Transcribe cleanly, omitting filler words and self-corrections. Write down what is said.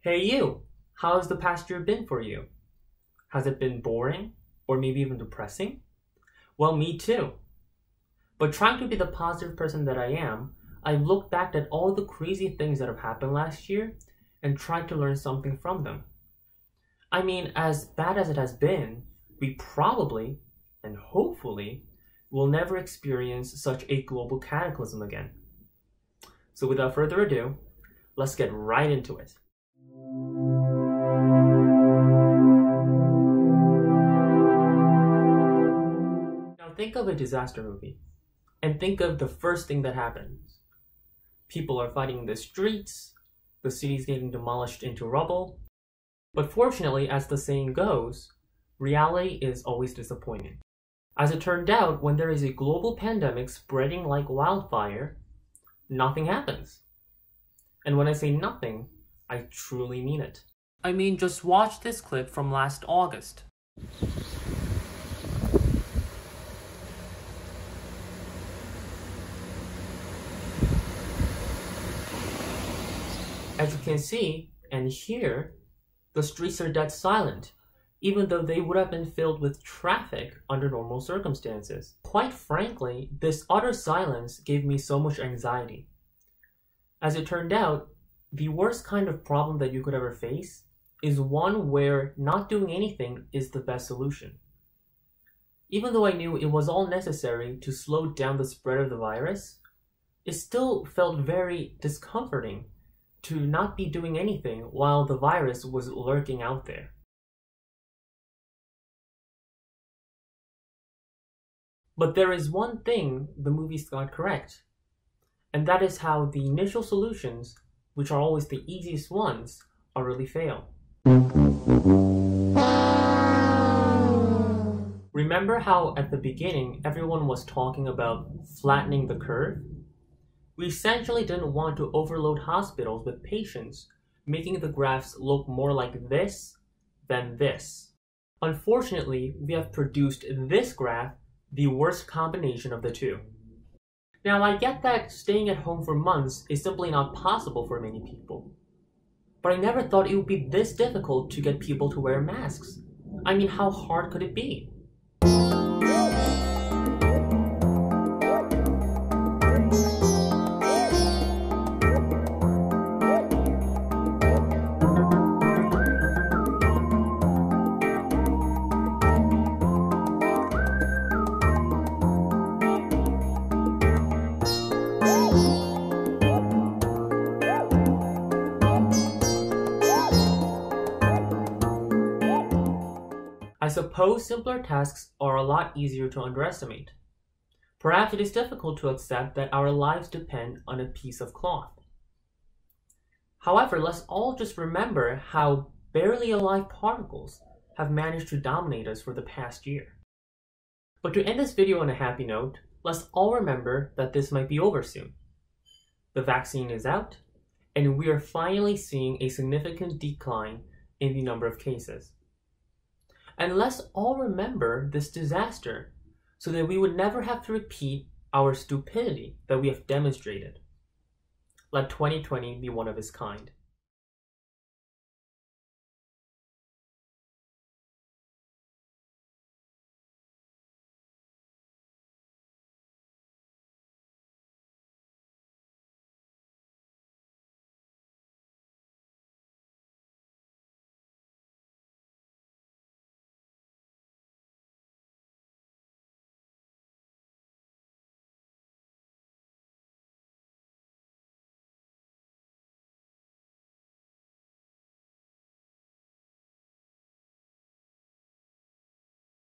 Hey you! How has the past year been for you? Has it been boring? Or maybe even depressing? Well, me too. But trying to be the positive person that I am, I've looked back at all the crazy things that have happened last year and tried to learn something from them. I mean, as bad as it has been, we probably, and hopefully, will never experience such a global cataclysm again. So without further ado, let's get right into it. Now think of a disaster movie, and think of the first thing that happens. People are fighting in the streets, the city's getting demolished into rubble, but fortunately, as the saying goes, reality is always disappointing. As it turned out, when there is a global pandemic spreading like wildfire, nothing happens. And when I say nothing, I truly mean it. I mean, just watch this clip from last August. As you can see and hear, the streets are dead silent, even though they would have been filled with traffic under normal circumstances. Quite frankly, this utter silence gave me so much anxiety. As it turned out, the worst kind of problem that you could ever face is one where not doing anything is the best solution. Even though I knew it was all necessary to slow down the spread of the virus, it still felt very discomforting to not be doing anything while the virus was lurking out there. But there is one thing the movies got correct, and that is how the initial solutions, which are always the easiest ones, utterly fail. Remember how at the beginning everyone was talking about flattening the curve? We essentially didn't want to overload hospitals with patients, making the graphs look more like this than this. Unfortunately, we have produced this graph, the worst combination of the two. Now, I get that staying at home for months is simply not possible for many people. But I never thought it would be this difficult to get people to wear masks. I mean, how hard could it be? I suppose simpler tasks are a lot easier to underestimate. Perhaps it is difficult to accept that our lives depend on a piece of cloth. However, let's all just remember how barely alive particles have managed to dominate us for the past year. But to end this video on a happy note, let's all remember that this might be over soon. The vaccine is out, and we are finally seeing a significant decline in the number of cases. And let's all remember this disaster so that we would never have to repeat our stupidity that we have demonstrated. Let 2020 be one of its kind.